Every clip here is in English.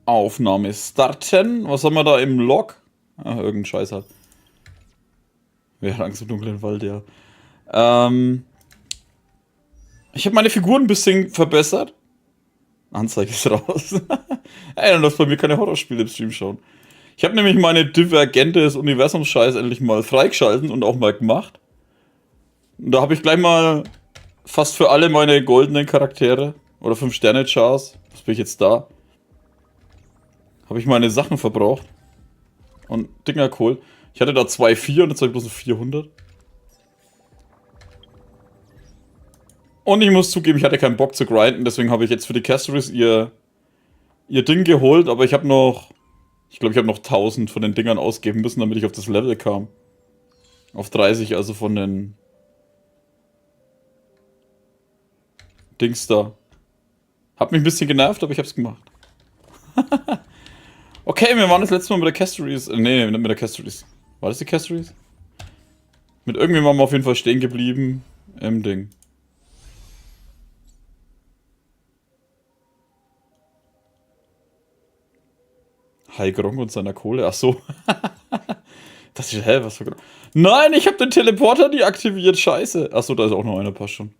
Aufnahme starten. Was haben wir da im Log? Ah, irgendein Scheiß halt. Wer hat Angst im dunklen Wald, ja. Ich habe meine Figuren ein bisschen verbessert. Anzeige ist raus. Ey, dann darfst bei mir keine Horrorspiele im Stream schauen. Ich habe nämlich meine Divergente des Universums-Scheiß endlich mal freigeschalten und auch mal gemacht. Und da habe ich gleich mal fast für alle meine goldenen Charaktere oder 5-Sterne-Chars. Was bin ich jetzt da? Habe ich meine Sachen verbraucht. Und Dinger cool. Ich hatte da 2,4 und jetzt habe ich bloß ein 400. Und ich muss zugeben, ich hatte keinen Bock zu grinden, deswegen habe ich jetzt für die Castories ihr Ding geholt, aber ich habe noch, ich glaube, ich habe noch 1000 von den Dingern ausgeben müssen, damit ich auf das Level kam. Auf 30, also von den Dings da. Hat mich ein bisschen genervt, aber ich hab's gemacht. Okay, wir waren das letzte Mal mit der Castories. Nee, nicht mit der Castories. War das die Castories? Mit irgendwem waren wir auf jeden Fall stehen geblieben im Ding. Hi Gronk und seiner Kohle. Ach so. Das ist, hä, was für Gronk? Nein, ich habe den Teleporter deaktiviert. Scheiße. Ach so, da ist auch noch einer, passt schon.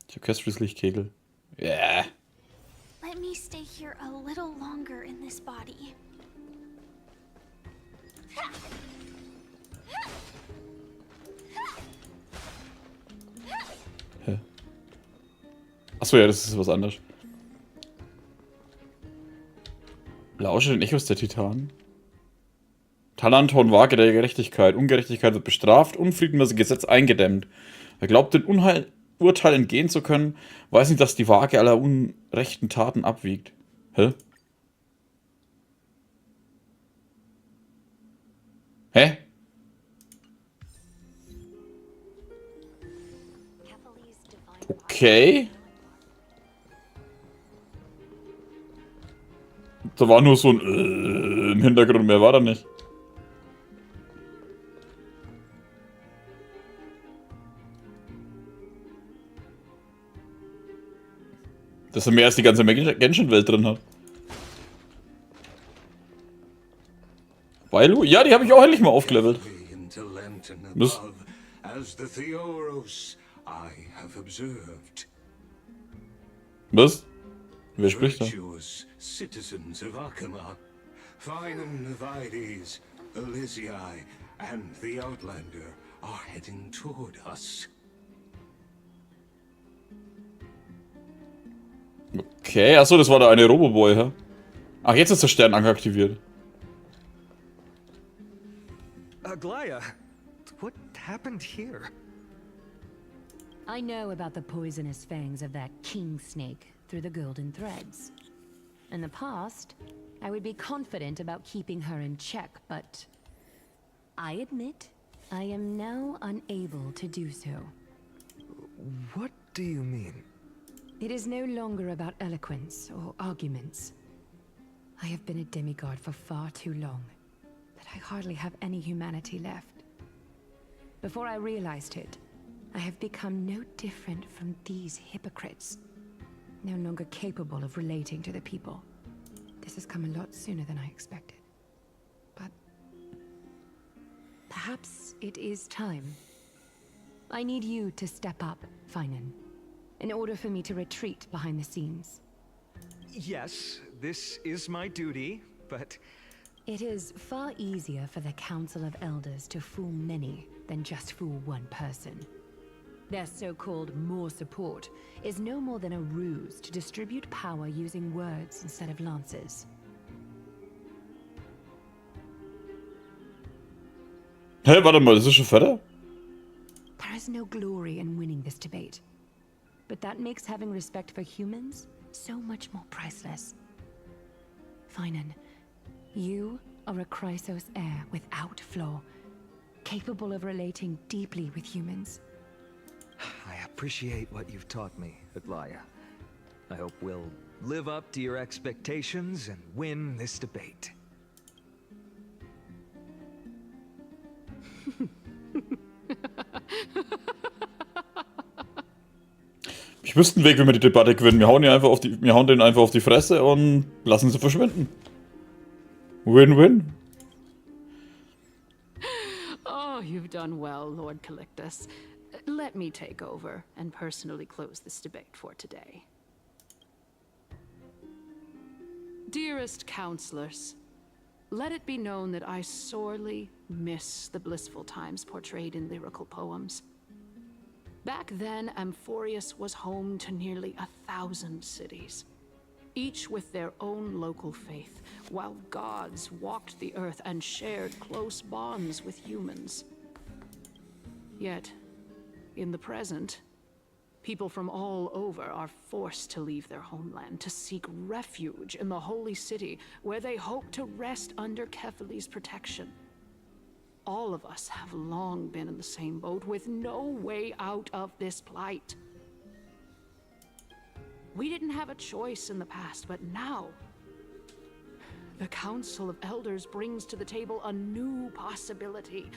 Ich hab Castories Lichtkegel. Yeah. Let me stay here a little longer in this body. Hä? Achso, ja, das ist was anderes. Lausche den Echos der Titanen. Talanton, Waage der Gerechtigkeit. Ungerechtigkeit wird bestraft, Unfrieden wird Gesetz eingedämmt. Wer glaubt, dem Urteil entgehen zu können, weiß nicht, dass die Waage aller unrechten Taten abwiegt. Hä? Hä? Okay. Da war nur so ein im Hintergrund, mehr war da nicht. Dass er mehr als die ganze Genshin-Welt drin hat. Bailu? Ja, die habe ich auch endlich mal aufgelevelt. Was? Was? Wer spricht da? Citizens of Akama, Feinen Vides, Elysiae, and the Outlander are heading toward us. Okay, achso, das war der eine Roboboy, hä? Ach, jetzt ist der Sternanker aktiviert. Aglaya, what happened here? I know about the poisonous fangs of that king snake through the golden threads. In the past, I would be confident about keeping her in check, but I admit I am now unable to do so. What do you mean? It is no longer about eloquence or arguments. I have been a demigod for far too long, that I hardly have any humanity left. Before I realized it, I have become no different from these hypocrites. No longer capable of relating to the people. This has come a lot sooner than I expected. But perhaps it is time. I need you to step up, Feinen, in order for me to retreat behind the scenes. Yes, this is my duty, but... It is far easier for the Council of Elders to fool many than just fool one person. Their so-called more support is no more than a ruse to distribute power using words instead of lances. Hä, warte mal, das ist schon fertig? There is no glory in winning this debate. But that makes having respect for humans so much more priceless. Feinen, you are a Chrysos heir without flaw, capable of relating deeply with humans. I appreciate what you've taught me, Aglaya. I hope we'll live up to your expectations and win this debate. Ich wüsste einen Weg, wie wir die Debatte gewinnen. Wir hauen den einfach auf die Fresse und lassen sie verschwinden. Win-win. Oh, you've done well, Lord Calictus. Let me take over and personally close this debate for today. Dearest counselors, let it be known that I sorely miss the blissful times portrayed in lyrical poems. Back then, Amphorius was home to nearly 1,000 cities, each with their own local faith, while gods walked the earth and shared close bonds with humans. Yet, in the present, people from all over are forced to leave their homeland to seek refuge in the holy city, where they hope to rest under Kefali's protection. All of us have long been in the same boat, with no way out of this plight. We didn't have a choice in the past, but now the Council of Elders brings to the table a new possibility.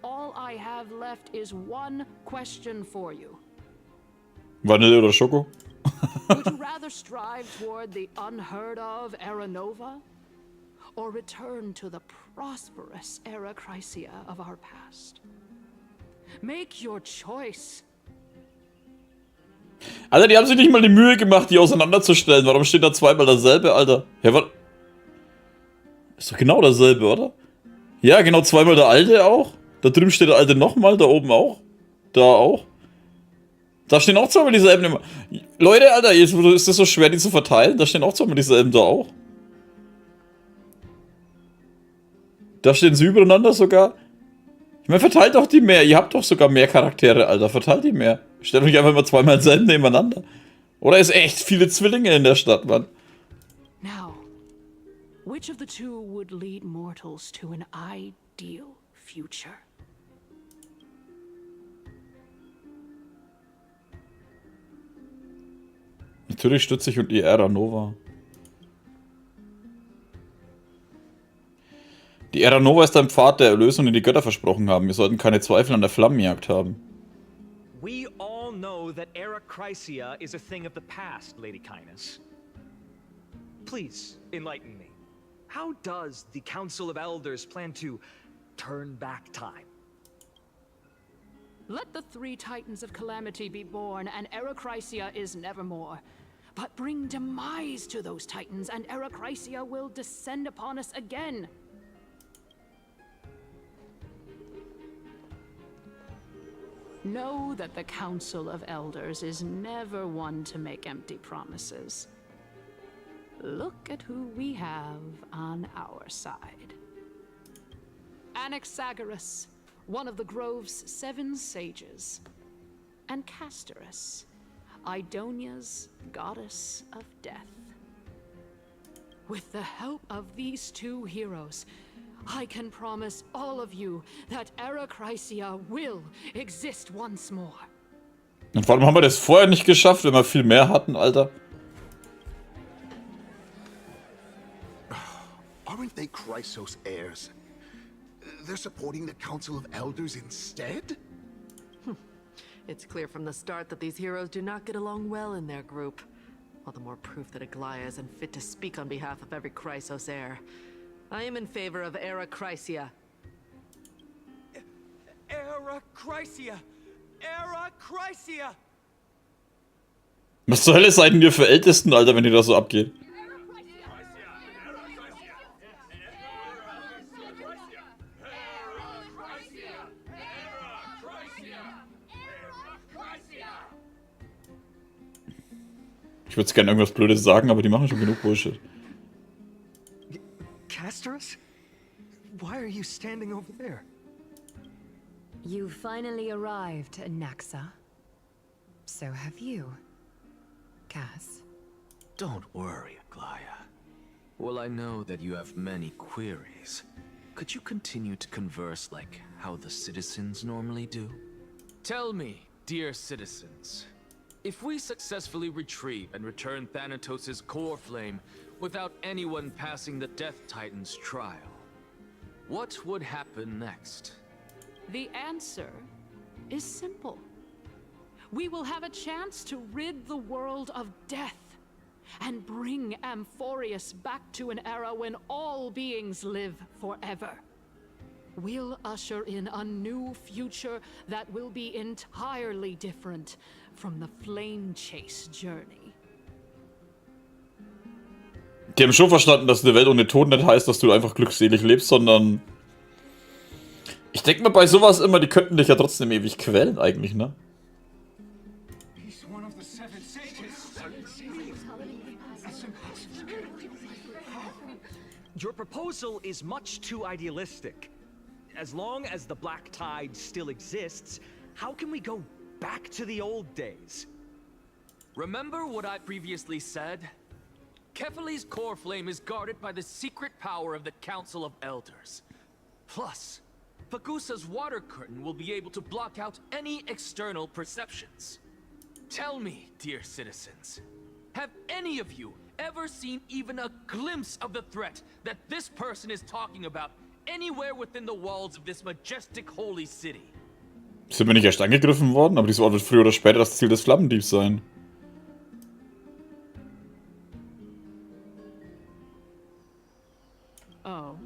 All I have left is one question for you. Vanille oder Schoko? Would you rather strive toward the unheard of Era Nova, or return to the prosperous Era Chrysia of our past? Make your choice. Alter, die haben sich nicht mal die Mühe gemacht, die auseinanderzustellen. Warum steht da zweimal dasselbe, Alter? Ja, was? Ist doch genau dasselbe, oder? Ja, genau, zweimal der Alte auch. Da drüben steht der Alte nochmal, da oben auch. Da auch. Da stehen auch zweimal dieselben. Leute, Alter, ist das so schwer, die zu verteilen? Da stehen auch zweimal dieselben da auch. Da stehen sie übereinander sogar. Ich meine, verteilt doch die mehr. Ihr habt doch sogar mehr Charaktere, Alter. Verteilt die mehr. Stellt euch einfach mal zweimal denselben nebeneinander. Oder ist echt viele Zwillinge in der Stadt, Mann. Now, which of the two would lead mortals to an ideal future? Natürlich stütze ich und die Era Nova. Die Era Nova ist ein Pfad der Erlösung, den die Götter versprochen haben. Wir sollten keine Zweifel an der Flammenjagd haben. We all know that Era Chrysia is a thing of the past, Lady Kindness. Please, enlighten me. How does the Council of Elders plan to turn back time? Let the three titans of calamity be born, and Era Chrysia is nevermore. But bring demise to those titans, and Era Chrysia will descend upon us again. Know that the Council of Elders is never one to make empty promises. Look at who we have on our side. Anaxagoras, one of the Grove's 7 sages, and Castorus, Idonia's goddess of death. With the help of these two heroes, I can promise all of you that Era Chrysia will exist once more. Und warum haben wir das vorher nicht geschafft, wenn wir viel mehr hatten, Alter? Aren't they Chrysos heirs? They're supporting the Council of Elders instead? It's clear from the start that these heroes do not get along well in their group. All the more proof that Aglaia is unfit to speak on behalf of every Chrysos heir. I am in favor of Era Chrysia. Era Chrysia! Era Chrysia! Was zur Hölle seid denn ihr für Ältesten, Alter, wenn ihr da so abgeht? Ich würde gerne irgendwas Blödes sagen, aber die machen schon genug Bullshit. Castorus? Why are you standing over there? You finally arrived, Naxa. So have you, Cass. Don't worry, Aglaia. Well, I know that you have many queries. Could you continue to converse like how the citizens normally do? Tell me, dear citizens, if we successfully retrieve and return Thanatos' core flame without anyone passing the Death Titan's trial, what would happen next? The answer is simple. we will have a chance to rid the world of death and bring Amphorius back to an era when all beings live forever. We'll usher in a new future that will be entirely different from the flame chase journey. Die haben schon verstanden, dass eine Welt ohne Tod nicht heißt, dass du einfach glückselig lebst, sondern... Ich denke mir bei sowas immer, die könnten dich ja trotzdem ewig quälen eigentlich, ne? Your proposal is much too idealistic. As long as the Black Tide still exists, how can we go back to the old days? Remember what I previously said? Kefali's core flame is guarded by the secret power of the Council of Elders. Plus, Pagusa's water curtain will be able to block out any external perceptions. Tell me, dear citizens, have any of you ever seen even a glimpse of the threat that this person is talking about anywhere within the walls of this majestic holy city? Sind wir nicht erst angegriffen worden? Aber dieses Ort wird früher oder später das Ziel des Flammendiebs sein. Oh.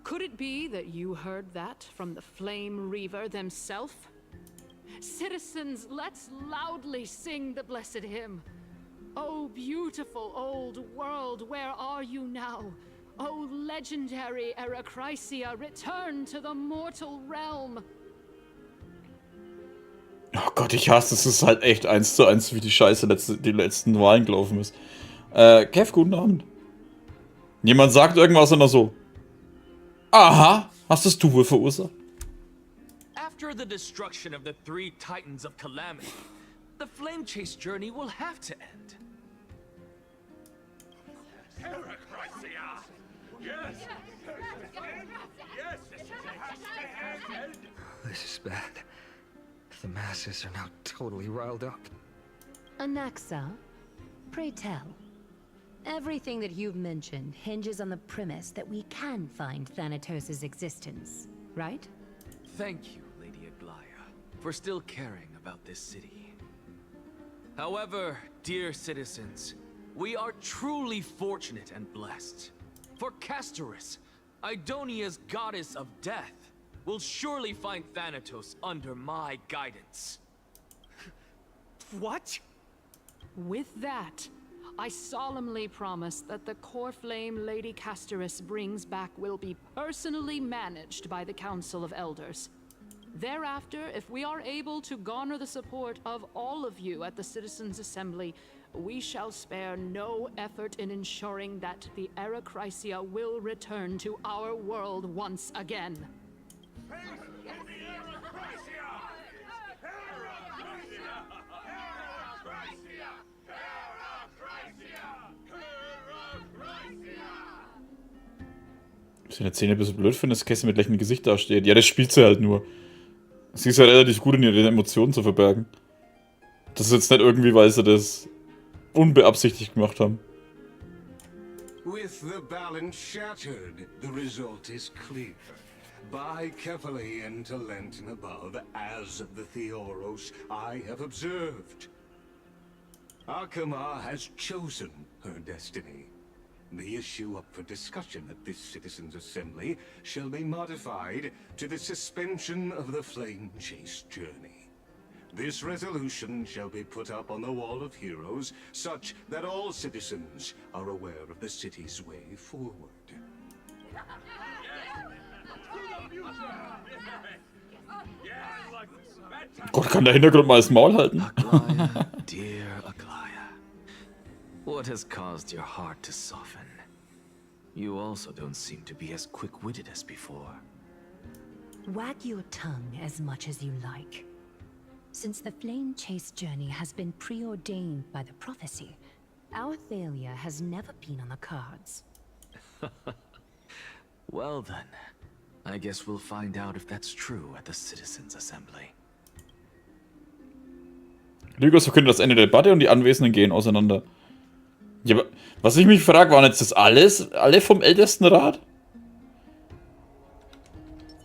Could it be that you heard that from the Flame Reaver themselves? Citizens, let's loudly sing the blessed hymn. Oh, beautiful old world, where are you now? Oh, legendary Erechrysia, return to the mortal realm. Oh Gott, ich hasse es. Es ist halt echt 1:1, wie die Scheiße die letzten Wahlen gelaufen ist. Kev, guten Abend. Jemand sagt irgendwas und dann so. Aha, hast das du wohl verursacht? After the destruction of the 3 Titans of Calamity, the flame chase journey will have to end. This is bad. The masses are now totally riled up. Anaxa, pray tell. Everything that you've mentioned hinges on the premise that we can find Thanatos' existence, right? Thank you, Lady Aglaya, for still caring about this city. However, dear citizens, we are truly fortunate and blessed. For Castorus, Idonia's goddess of death, will surely find Thanatos under my guidance. What? With that, I solemnly promise that the core flame Lady Castorus brings back will be personally managed by the Council of Elders. Thereafter, if we are able to garner the support of all of you at the Citizens' Assembly, we shall spare no effort in ensuring that the Erechrysia will return to our world once again. Ich seine Szene ein bisschen blöd finde, dass Cassie mit lächelndem Gesicht dasteht. Ja, das spielt sie halt nur. Sie ist ja relativ gut in ihre Emotionen zu verbergen. Das ist jetzt nicht irgendwie, weil sie das unbeabsichtigt gemacht haben. With the balance shattered, the result is clear. By Kefali into Lenten above, as the Theoros I have observed. Akama has chosen her destiny. The issue up for discussion at this Citizens' Assembly shall be modified to the suspension of the Flame Chase journey. This resolution shall be put up on the Wall of Heroes, such that all citizens are aware of the city's way forward. Gott, kann der Hintergrund mal das Maul halten? Aglaya, dear Aglaya, what has caused your heart to soften? You also don't seem to be as quick-witted as before. Wag your tongue as much as you like. Since the flame chase journey has been preordained by the prophecy, our failure has never been on the cards. Well then, I guess we'll find out if that's true at the Citizens' Assembly. Lygos verkündet das Ende der Debatte und die Anwesenden gehen auseinander. Ja, aber was ich mich frage, waren jetzt das alles? Alle vom Ältestenrat?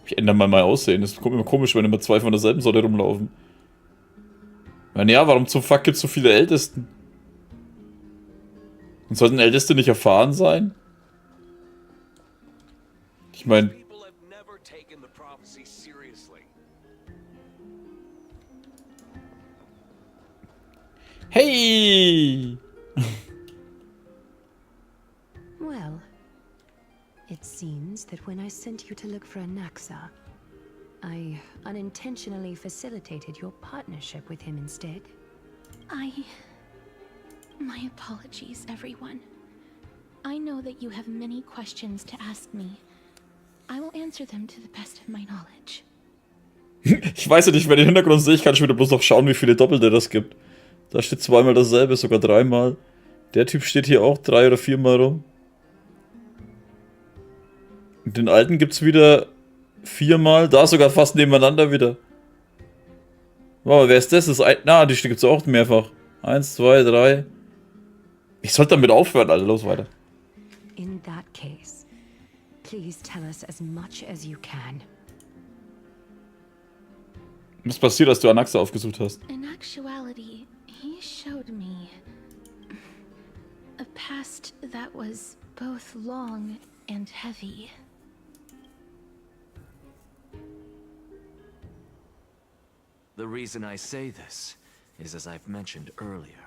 Ich ändere mal mein Aussehen. Das kommt immer komisch, wenn immer 2 von derselben Sorte rumlaufen. Ja, warum zum Fuck gibt's so viele Ältesten? Und sollten Älteste nicht erfahren sein? Ich meine... Hey! Well, it seems that when I sent you to look for Anaxa, I unintentionally facilitated your partnership with him instead. My apologies, everyone. I know that you have many questions to ask me. I will answer them to the best of my knowledge. Ich weiß ja nicht, wenn ich den Hintergrund sehe, ich kann schon wieder bloß noch schauen, wie viele Doppelte das gibt. Da steht zweimal dasselbe, sogar dreimal. Der Typ steht hier auch 3 oder 4 Mal rum. Und den alten gibt's wieder 4 Mal, da sogar fast nebeneinander wieder. Wow, wer ist das? Die gibt's auch mehrfach. 1, 2, 3. Ich sollte damit aufhören, Alter. Los, weiter. In that case, please tell us as much as you can. Was passiert, als du Anaxa aufgesucht hast? In actuality, he showed me a past that was both long and heavy. The reason I say this is as I've mentioned earlier.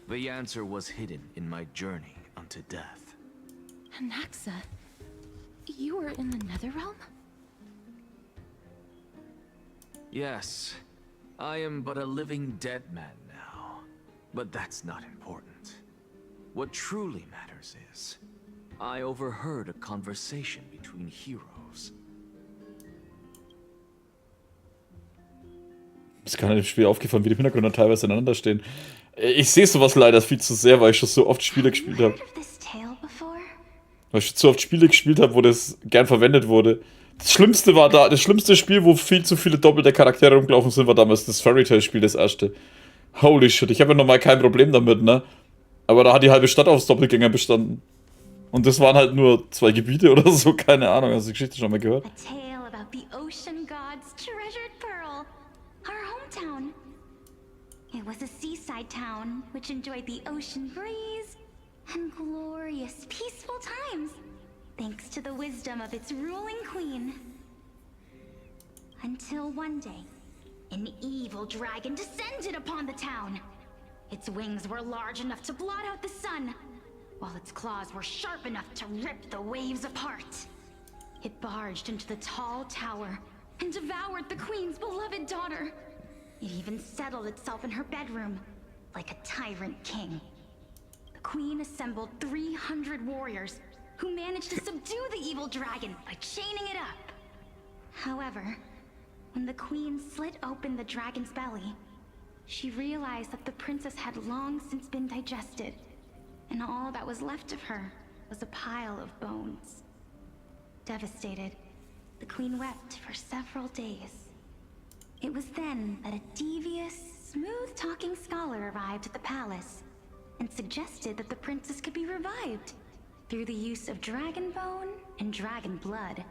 The answer was hidden in my journey unto death. Anaxa, you were in the Netherrealm? Yes, I am but a living dead man now. But that's not important. What truly matters is, I overheard a conversation between heroes. Ist gar nicht im Spiel aufgefallen, wie die Hintergründe teilweise ineinander stehen. Ich sehe sowas leider viel zu sehr, weil ich schon so oft Spiele gespielt habe. Weil ich schon so oft Spiele gespielt habe, wo das gern verwendet wurde. Das schlimmste Spiel, wo viel zu viele doppelte Charaktere rumgelaufen sind, war damals das Fairy Tail Spiel, das erste. Holy shit, ich habe ja normal kein Problem damit, ne? Aber da hat die halbe Stadt aus Doppelgänger bestanden. Und das waren halt nur 2 Gebiete oder so, keine Ahnung, hast du die Geschichte schon mal gehört? A tale about the ocean god's treasured pearl, our hometown. It was a seaside town which enjoyed the ocean breeze and glorious, peaceful times, thanks to the wisdom of its ruling queen. Until one day, an evil dragon descended upon the town. Its wings were large enough to blot out the sun, while its claws were sharp enough to rip the waves apart. It barged into the tall tower and devoured the queen's beloved daughter. It even settled itself in her bedroom, like a tyrant king. The queen assembled 300 warriors who managed to subdue the evil dragon by chaining it up. However, when the queen slit open the dragon's belly, she realized that the princess had long since been digested, and all that was left of her was a pile of bones. Devastated, the queen wept for several days. It was then that a devious, smooth-talking scholar arrived at the palace and suggested that the princess could be revived through the use of dragon bone and dragon blood.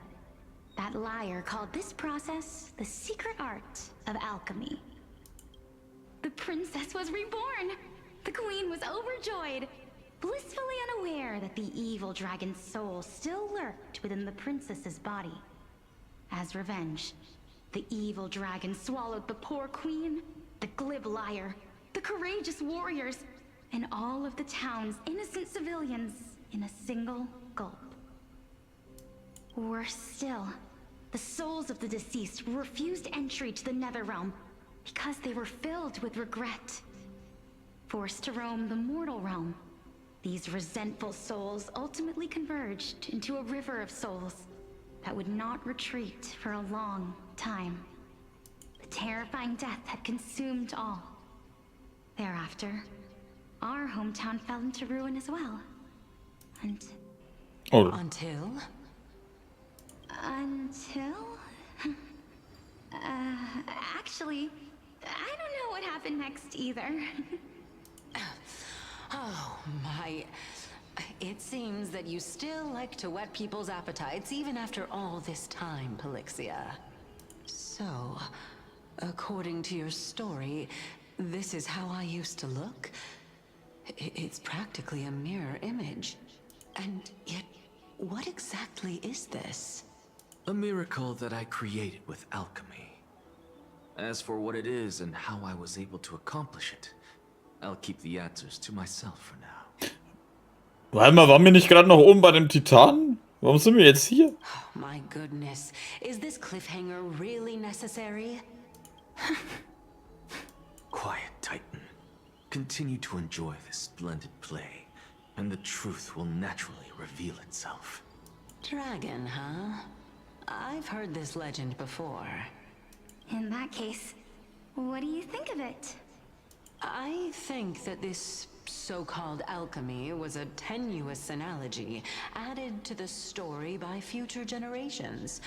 That liar called this process the secret art of alchemy. The princess was reborn! The queen was overjoyed, blissfully unaware that the evil dragon's soul still lurked within the princess's body. As revenge, the evil dragon swallowed the poor queen, the glib liar, the courageous warriors, and all of the town's innocent civilians in a single gulp. Worse still, the souls of the deceased were refused entry to the Netherrealm because they were filled with regret. Forced to roam the mortal realm, these resentful souls ultimately converged into a river of souls that would not retreat for a long time. The terrifying death had consumed all. Thereafter, our hometown fell into ruin as well. And Until? Actually, I don't know what happened next either. Oh my. It seems that you still like to whet people's appetites even after all this time, Pelixia. So, According to your story, this is how I used to look? It's practically a mirror image. And yet, what exactly is this? A miracle that I created with alchemy. As for what it is and how I was able to accomplish it, I'll keep the answers to myself for now. Warte mal, waren wir nicht gerade noch oben bei dem Titan? Warum sind wir jetzt hier? Oh, my goodness. Is this cliffhanger really necessary? Quiet, Titan. Continue to enjoy this splendid play, and the truth will naturally reveal itself. Dragon, huh? I've heard this legend before. In that case, what do you think of it? I think that this so-called alchemy was a tenuous analogy added to the story by future generations.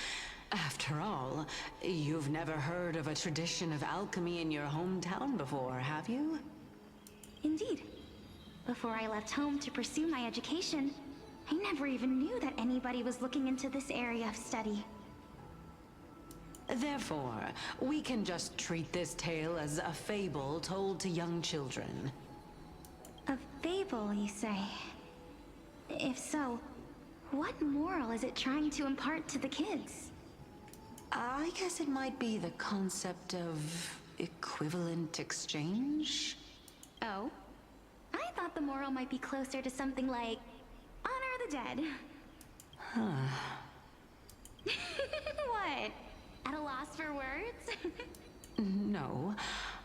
After all, you've never heard of a tradition of alchemy in your hometown before, have you? Indeed. Before I left home to pursue my education, I never even knew that anybody was looking into this area of study. Therefore, we can just treat this tale as a fable told to young children. A fable, you say? If so, what moral is it trying to impart to the kids? I guess it might be the concept of equivalent exchange? Oh? I thought the moral might be closer to something like honor the dead. Huh. What? At a loss for words? No,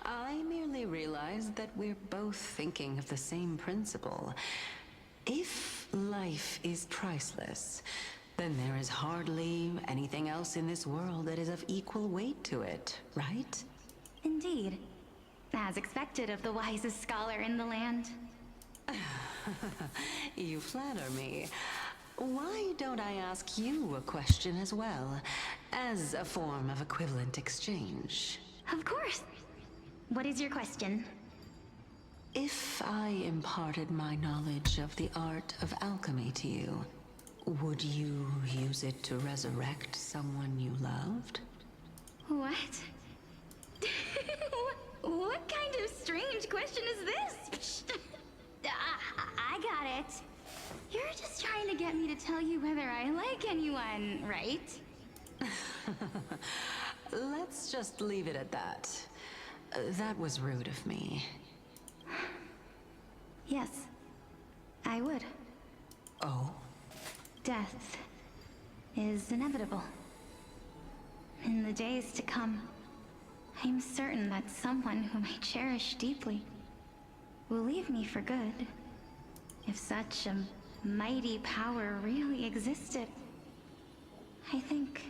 I merely realized that we're both thinking of the same principle. If life is priceless, then there is hardly anything else in this world that is of equal weight to it, right? Indeed. As expected of the wisest scholar in the land. You flatter me. Why don't I ask you a question as well, as a form of equivalent exchange? Of course. What is your question? If I imparted my knowledge of the art of alchemy to you, would you use it to resurrect someone you loved? What? What kind of strange question is this? I got it. You're just trying to get me to tell you whether I like anyone, right? Let's just leave it at that. That was rude of me. Yes, I would. Oh? Death is inevitable. In the days to come, I'm certain that someone whom I cherish deeply will leave me for good. If such a mighty power really existed, I think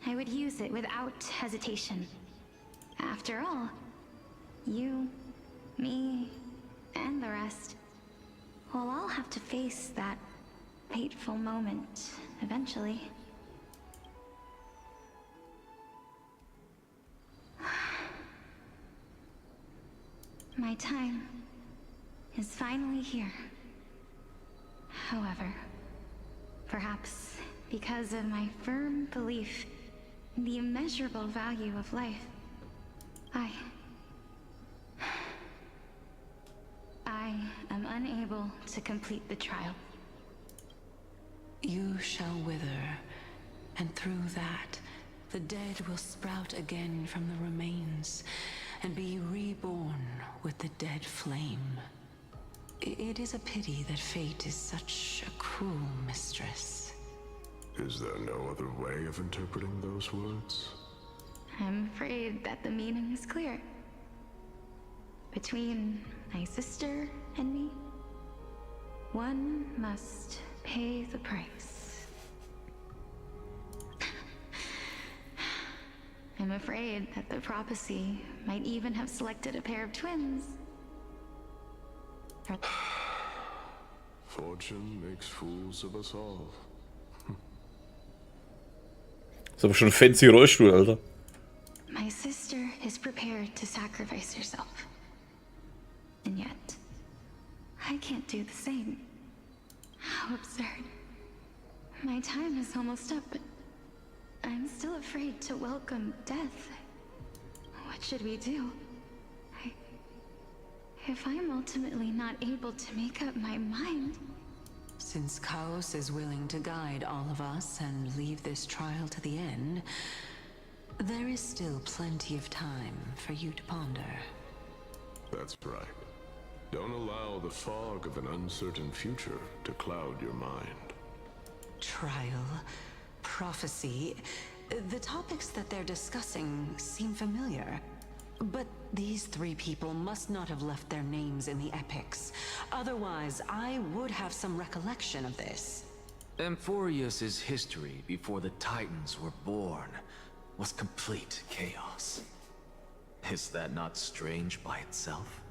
I would use it without hesitation. After all, you, me, and the rest will all have to face that fateful moment eventually. My time is finally here. However, perhaps because of my firm belief in the immeasurable value of life, I am unable to complete the trial. You shall wither, and through that, the dead will sprout again from the remains, and be reborn with the dead flame. It is a pity that fate is such a cruel mistress. Is there no other way of interpreting those words? I'm afraid that the meaning is clear. Between my sister and me, one must pay the price. I'm afraid that the prophecy might even have selected a pair of twins. Fortune makes fools of us all. Ist aber schon ein fancy Rollstuhl, Alter. My sister is prepared to sacrifice herself. And yet, I can't do the same. How absurd. My time is almost up, but I'm still afraid to welcome death. What should we do? If I'm ultimately not able to make up my mind... Since Chaos is willing to guide all of us and leave this trial to the end, there is still plenty of time for you to ponder. That's right. Don't allow the fog of an uncertain future to cloud your mind. Trial, prophecy, the topics that they're discussing seem familiar. But these three people must not have left their names in the epics. Otherwise, I would have some recollection of this. Amphorius's history before the Titans were born was complete chaos. Is that not strange by itself?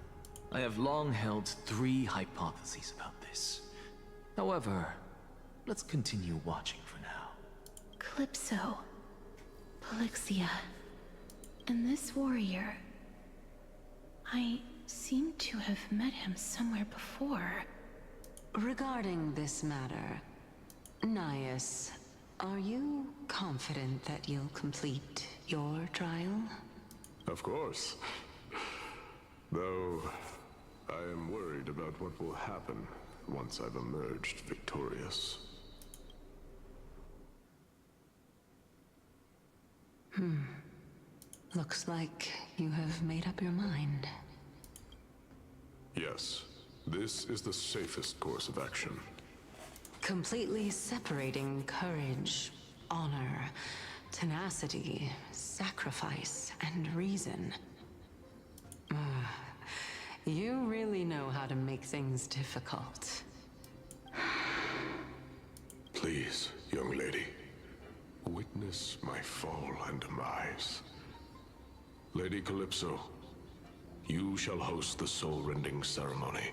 I have long held 3 hypotheses about this. However, let's continue watching for now. Calypso, Polixia, and this warrior. I seem to have met him somewhere before. Regarding this matter, Nias, are you confident that you'll complete your trial? Of course. Though, I am worried about what will happen once I've emerged victorious. Looks like you have made up your mind. Yes, this is the safest course of action. Completely separating courage, honor, tenacity, sacrifice, and reason. You really know how to make things difficult. Please, young lady, witness my fall and demise. Lady Calypso, you shall host the soul-rending ceremony.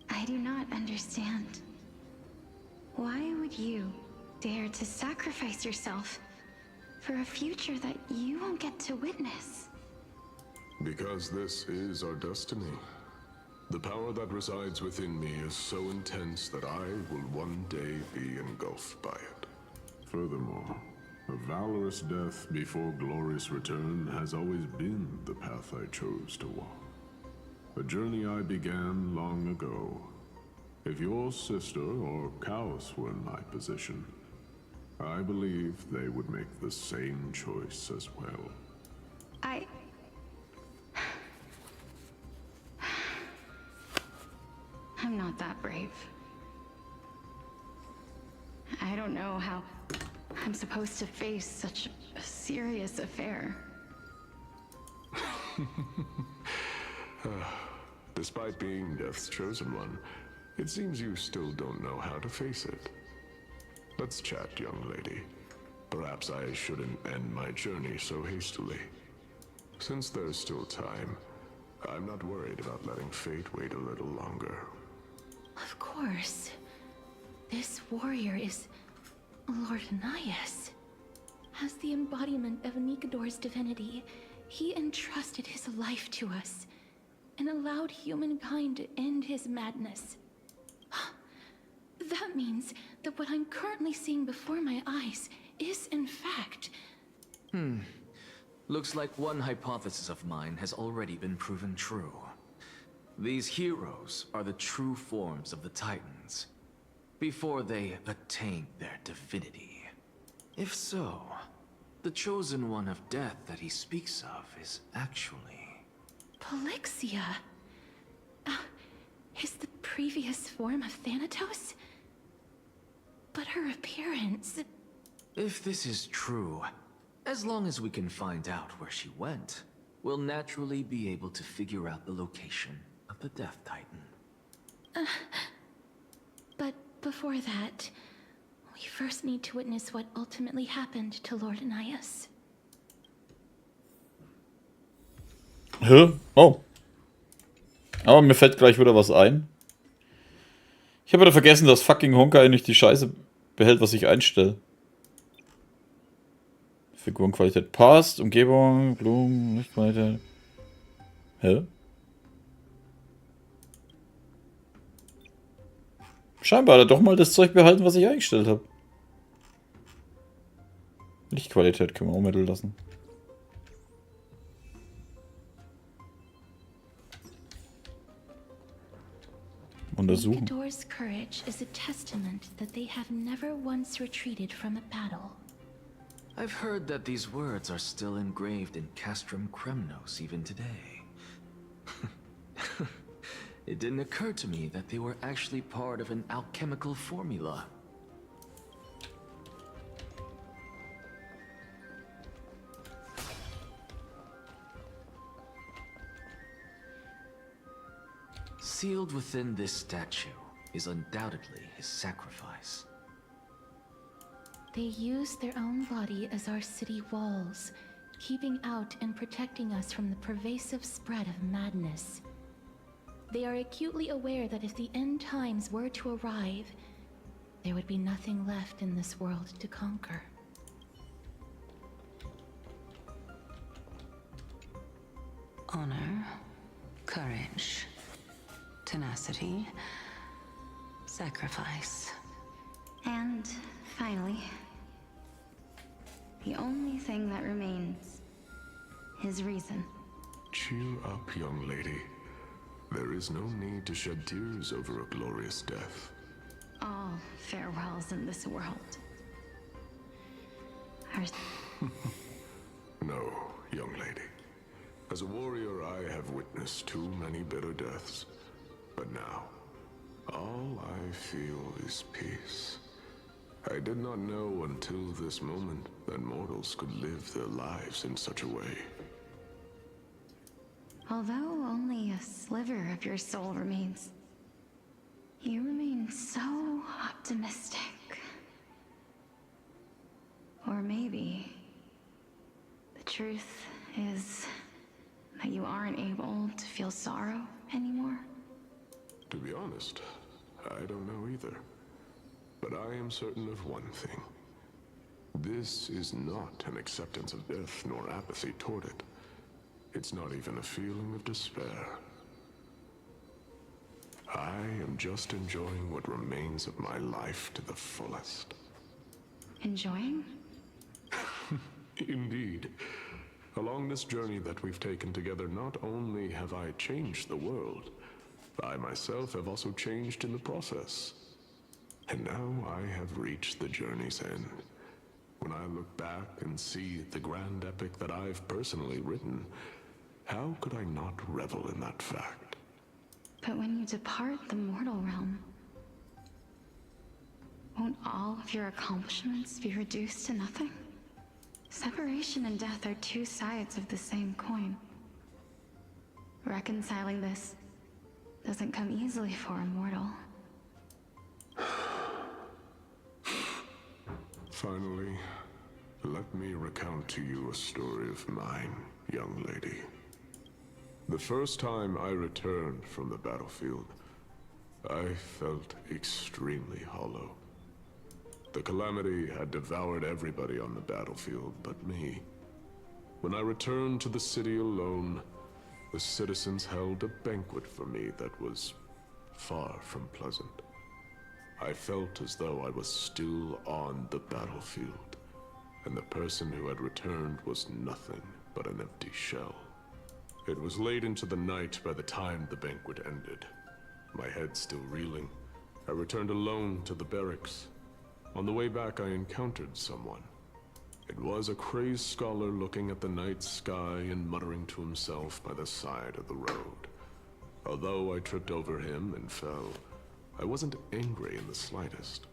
I do not understand. Why would you dare to sacrifice yourself for a future that you won't get to witness? Because this is our destiny. The power that resides within me is so intense that I will one day be engulfed by it. Furthermore, a valorous death before glorious return has always been the path I chose to walk. A journey I began long ago. If your sister or Chaos were in my position, I believe they would make the same choice as well. I'm not that brave. I don't know how I'm supposed to face such a serious affair. Despite being Death's chosen one, it seems you still don't know how to face it. Let's chat, young lady. Perhaps I shouldn't end my journey so hastily. Since there's still time, I'm not worried about letting fate wait a little longer. Of course. This warrior is Lord Nias. As the embodiment of Nikador's divinity, he entrusted his life to us and allowed humankind to end his madness. That means that what I'm currently seeing before my eyes is, in fact... Looks like one hypothesis of mine has already been proven true. These heroes are the true forms of the Titans, before they attained their divinity. If so, the chosen one of death that he speaks of is actually... Polixia? Is the previous form of Thanatos? But her appearance... If this is true, as long as we can find out where she went, we'll naturally be able to figure out the location of the Death Titan. But before that, we first need to witness what ultimately happened to Lord Nias. Hä? Oh. Aber mir fällt gleich wieder was ein. Ich habe wieder vergessen, dass fucking Honkai nicht die Scheiße behält, was ich einstelle. Figurenqualität passt, Umgebung, Blumen, Lichtqualität. Hä? Scheinbar hat er doch mal das Zeug behalten, was ich eingestellt habe. Lichtqualität können wir auch mittel lassen. Untersuchen. Door's courage is a testament that they have never once retreated from a battle. I've heard that these words are still engraved in Castrum Kremnos even today. It didn't occur to me that they were actually part of an alchemical formula. Sealed within this statue is undoubtedly his sacrifice. They use their own body as our city walls, keeping out and protecting us from the pervasive spread of madness. They are acutely aware that if the end times were to arrive, there would be nothing left in this world to conquer. Honor, courage, tenacity, sacrifice. And finally, the only thing that remains is reason. Cheer up, young lady. There is no need to shed tears over a glorious death. All farewells in this world are... No, young lady. As a warrior, I have witnessed too many bitter deaths. But now, all I feel is peace. I did not know until this moment that mortals could live their lives in such a way. Although only a sliver of your soul remains, you remain so optimistic. Or maybe the truth is that you aren't able to feel sorrow anymore. To be honest, I don't know either. But I am certain of one thing. This is not an acceptance of death nor apathy toward it. It's not even a feeling of despair. I am just enjoying what remains of my life to the fullest. Enjoying? Indeed. Along this journey that we've taken together, not only have I changed the world, I myself have also changed in the process. And now I have reached the journey's end. When I look back and see the grand epic that I've personally written, how could I not revel in that fact? But when you depart the mortal realm, won't all of your accomplishments be reduced to nothing? Separation and death are two sides of the same coin. Reconciling this doesn't come easily for a mortal. Finally, let me recount to you a story of mine, young lady. The first time I returned from the battlefield, I felt extremely hollow. The calamity had devoured everybody on the battlefield but me. When I returned to the city alone, the citizens held a banquet for me that was far from pleasant. I felt as though I was still on the battlefield, and the person who had returned was nothing but an empty shell. It was late into the night by the time the banquet ended. My head still reeling, I returned alone to the barracks. On the way back, I encountered someone. It was a crazed scholar looking at the night sky and muttering to himself by the side of the road. Although I tripped over him and fell, I wasn't angry in the slightest.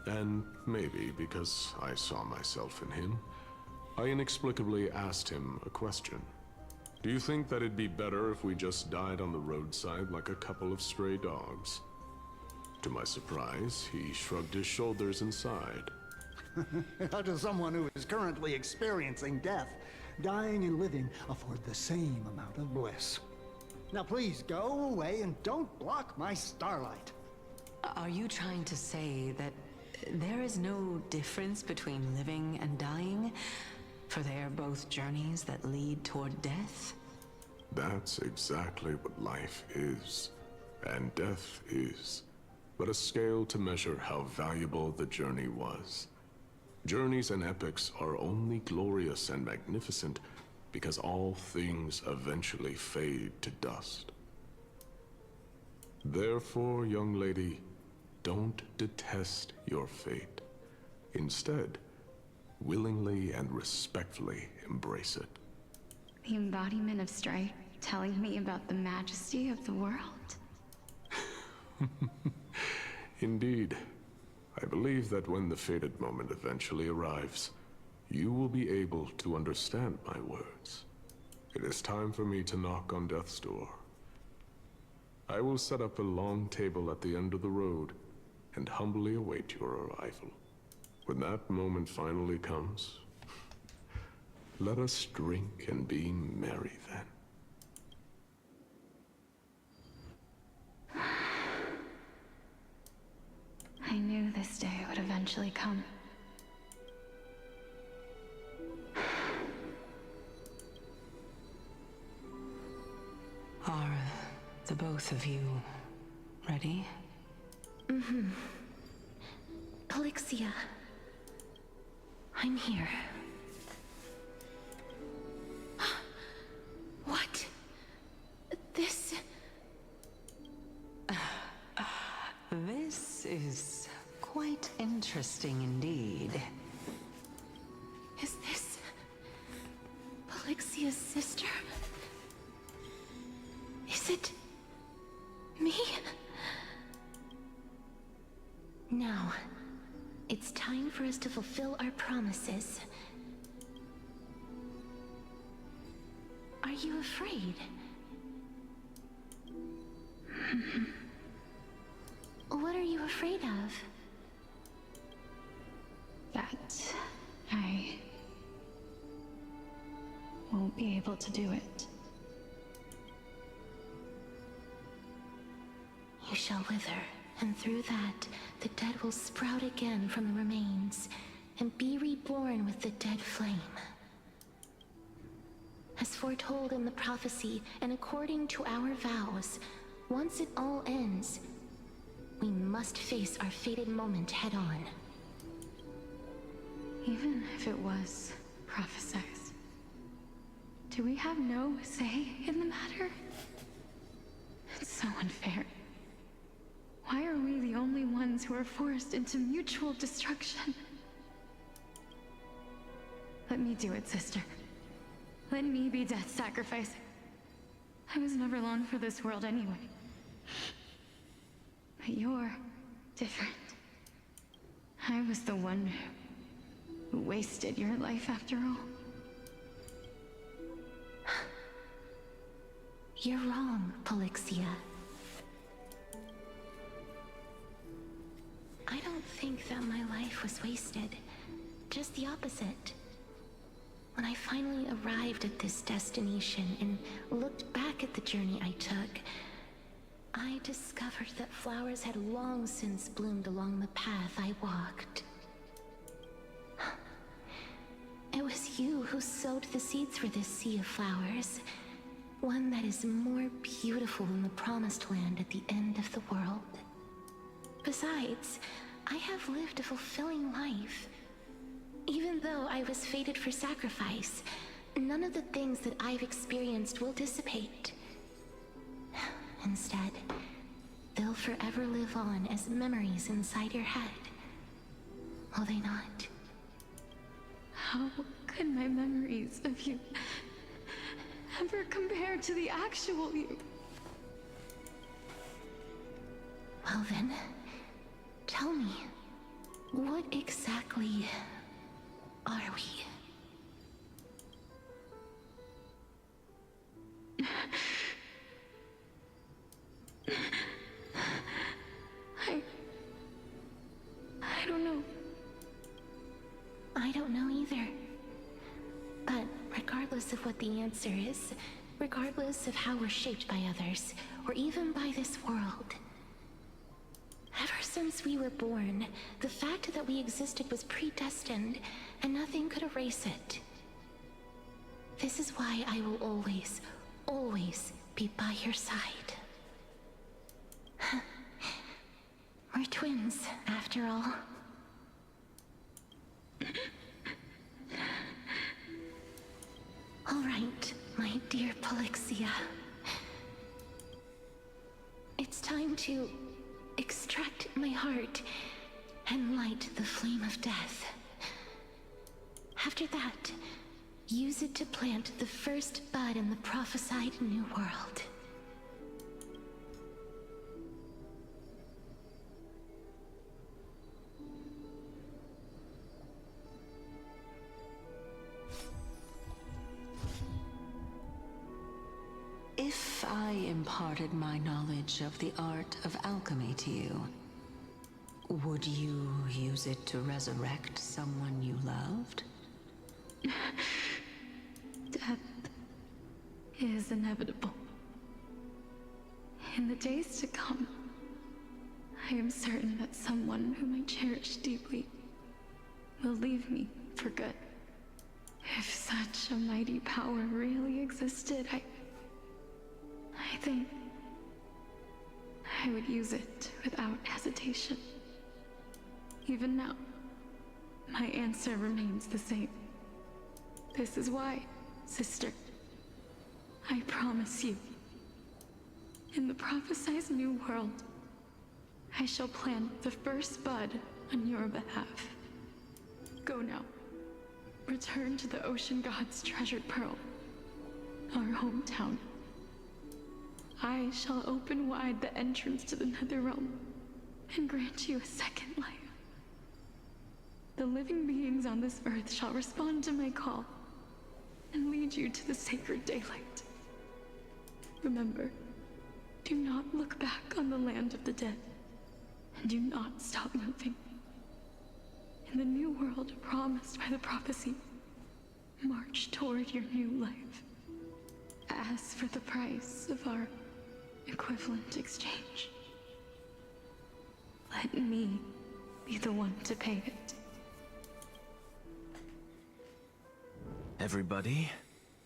And maybe because I saw myself in him, I inexplicably asked him a question. Do you think that it'd be better if we just died on the roadside like a couple of stray dogs? To my surprise, he shrugged his shoulders and sighed. How does someone who is currently experiencing death, dying and living, afford the same amount of bliss? Now please go away and don't block my starlight. Are you trying to say that there is no difference between living and dying? For they are both journeys that lead toward death? That's exactly what life is, and death is, but a scale to measure how valuable the journey was. Journeys and epics are only glorious and magnificent because all things eventually fade to dust. Therefore, young lady, don't detest your fate. Instead, willingly and respectfully embrace it. The embodiment of strife telling me about the majesty of the world. Indeed. I believe that when the fated moment eventually arrives, you will be able to understand my words. It is time for me to knock on death's door. I will set up a long table at the end of the road and humbly await your arrival. When that moment finally comes, let us drink and be merry then. I knew this day would eventually come. Are the both of you ready? Mm-hmm. Polixia. I'm here. What? This... This is quite interesting indeed. Is this... Polixia's sister? Is it... me? Now, it's time for us to fulfill our promises. Are you afraid? What are you afraid of? That I won't be able to do it. You shall wither, and through that, the dead will sprout again from the remains, and be reborn with the dead flame. As foretold in the prophecy, and according to our vows, once it all ends, we must face our fated moment head-on. Even if it was prophesied, do we have no say in the matter? It's so unfair. Why are we the only ones who are forced into mutual destruction? Let me do it, sister. Let me be death's sacrifice. I was never long for this world anyway. But you're different. I was the one who wasted your life after all. You're wrong, Polixia. I don't think that my life was wasted. Just the opposite. When I finally arrived at this destination and looked back at the journey I took, I discovered that flowers had long since bloomed along the path I walked. It was you who sowed the seeds for this sea of flowers, one that is more beautiful than the promised land at the end of the world. Besides, I have lived a fulfilling life. Even though I was fated for sacrifice, none of the things that I've experienced will dissipate. Instead, they'll forever live on as memories inside your head. Will they not? How could my memories of you ever compare to the actual you? Well then, tell me, what exactly are we? I don't know. I don't know either. But regardless of what the answer is, regardless of how we're shaped by others, or even by this world, ever since we were born, the fact that we existed was predestined, and nothing could erase it. This is why I will always, always be by your side. We're twins, after all. All right, my dear Polixia. It's time to extract my heart and light the flame of death. After that, use it to plant the first bud in the prophesied new world. If I imparted my knowledge of the art of alchemy to you, would you use it to resurrect someone you loved? Death is inevitable. In the days to come, I am certain that someone whom I cherish deeply will leave me for good. If such a mighty power really existed, I think I would use it without hesitation. Even now, my answer remains the same. This is why, sister, I promise you, in the prophesied new world, I shall plant the first bud on your behalf. Go now. Return to the ocean god's treasured pearl, our hometown. I shall open wide the entrance to the Netherrealm and grant you a second life. The living beings on this earth shall respond to my call and lead you to the sacred daylight. Remember, do not look back on the land of the dead, and do not stop moving. In the new world promised by the prophecy, march toward your new life. As for the price of our equivalent exchange, let me be the one to pay it. Everybody,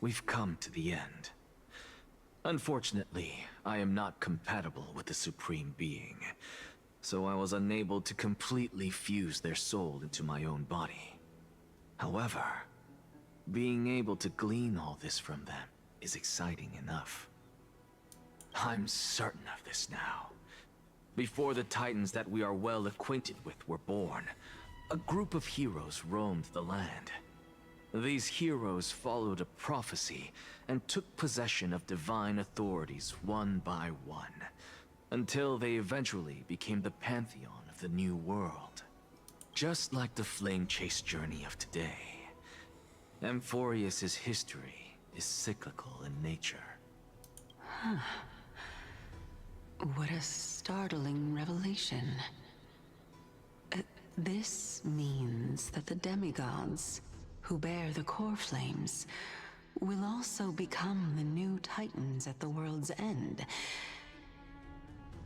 we've come to the end. Unfortunately, I am not compatible with the Supreme Being, so I was unable to completely fuse their soul into my own body. However, being able to glean all this from them is exciting enough. I'm certain of this now. Before the Titans that we are well acquainted with were born, a group of heroes roamed the land. These heroes followed a prophecy and took possession of divine authorities one by one, until they eventually became the pantheon of the new world. Just like the flame chase journey of today, Amphorius's history is cyclical in nature. Huh. What a startling revelation. This means that the demigods, who bear the core flames, will also become the new Titans at the world's end,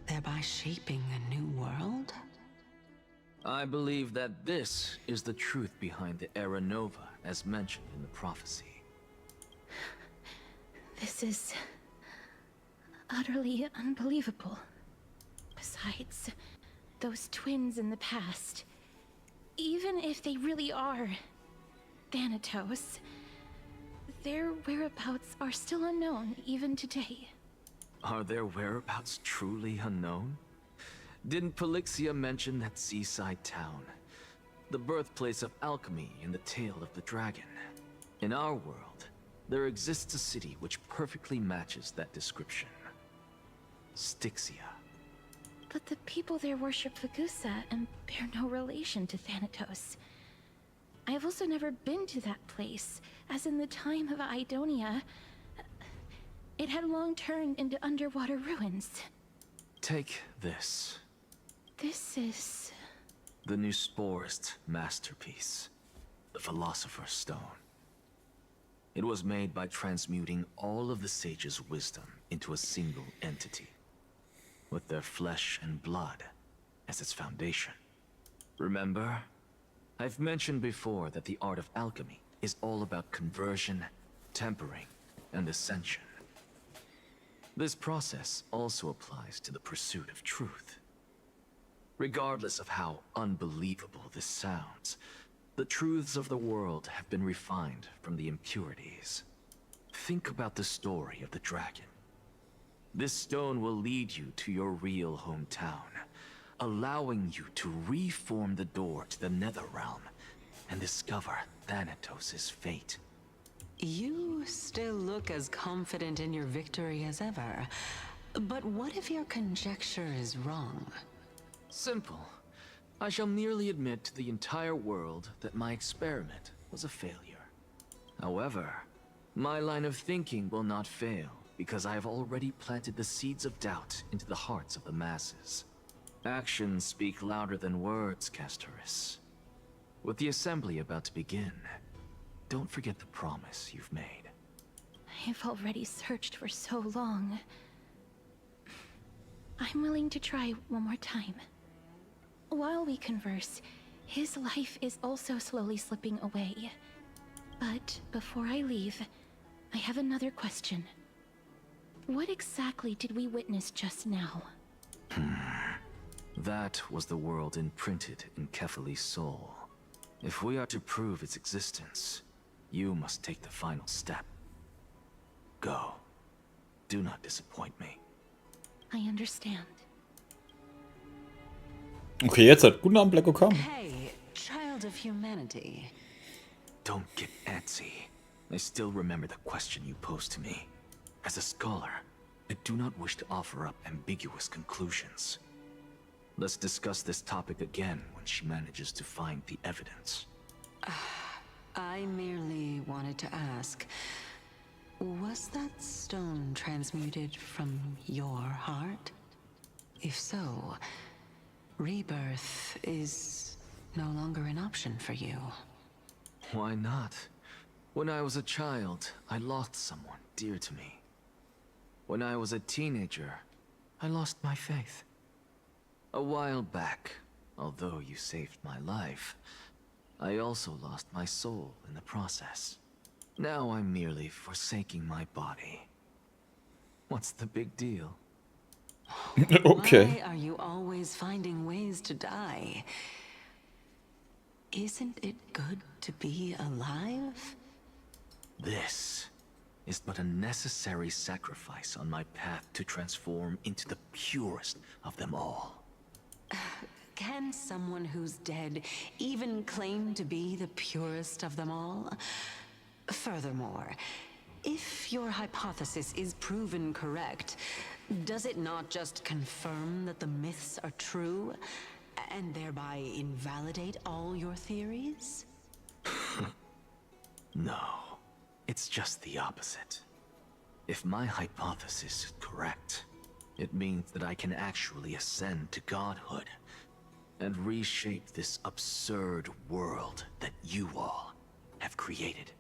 thereby shaping a new world? I believe that this is the truth behind the Era Nova, as mentioned in the prophecy. This is utterly unbelievable. Besides, those twins in the past, even if they really are Thanatos, their whereabouts are still unknown even today. Are their whereabouts truly unknown? Didn't Polixia mention that seaside town, the birthplace of alchemy in the tale of the dragon? In our world, there exists a city which perfectly matches that description. Styxia. But the people there worship Fagusa and bear no relation to Thanatos. I have also never been to that place, as in the time of Idonia, it had long turned into underwater ruins. Take this. This is... the new Sporist masterpiece, the Philosopher's Stone. It was made by transmuting all of the sage's wisdom into a single entity, with their flesh and blood as its foundation. Remember, I've mentioned before that the art of alchemy is all about conversion, tempering, and ascension. This process also applies to the pursuit of truth. Regardless of how unbelievable this sounds, the truths of the world have been refined from the impurities. Think about the story of the dragon. This stone will lead you to your real hometown, allowing you to reform the door to the Nether Realm and discover Thanatos' fate. You still look as confident in your victory as ever. But what if your conjecture is wrong? Simple. I shall merely admit to the entire world that my experiment was a failure. However, my line of thinking will not fail because I have already planted the seeds of doubt into the hearts of the masses. Actions speak louder than words, Castoris. With the assembly about to begin, don't forget the promise you've made. I've already searched for so long. I'm willing to try one more time. While we converse, his life is also slowly slipping away. But before I leave, I have another question. What exactly did we witness just now? That was the world imprinted in Kefali's soul. If we are to prove its existence, you must take the final step. Go. Do not disappoint me. I understand. Okay, jetzt halt. Guten Abend, Black Okam. Hey, child of humanity. Don't get antsy. I still remember the question you posed to me. As a scholar, I do not wish to offer up ambiguous conclusions. Let's discuss this topic again when she manages to find the evidence. I merely wanted to ask, was that stone transmuted from your heart? If so, rebirth is no longer an option for you. Why not? When I was a child, I lost someone dear to me. When I was a teenager, I lost my faith. A while back, although you saved my life, I also lost my soul in the process. Now I'm merely forsaking my body. What's the big deal? Okay. Why are you always finding ways to die? Isn't it good to be alive? This is but a necessary sacrifice on my path to transform into the purest of them all. Can someone who's dead even claim to be the purest of them all? Furthermore, if your hypothesis is proven correct, does it not just confirm that the myths are true, and thereby invalidate all your theories? No, it's just the opposite. If my hypothesis is correct, it means that I can actually ascend to godhood and reshape this absurd world that you all have created.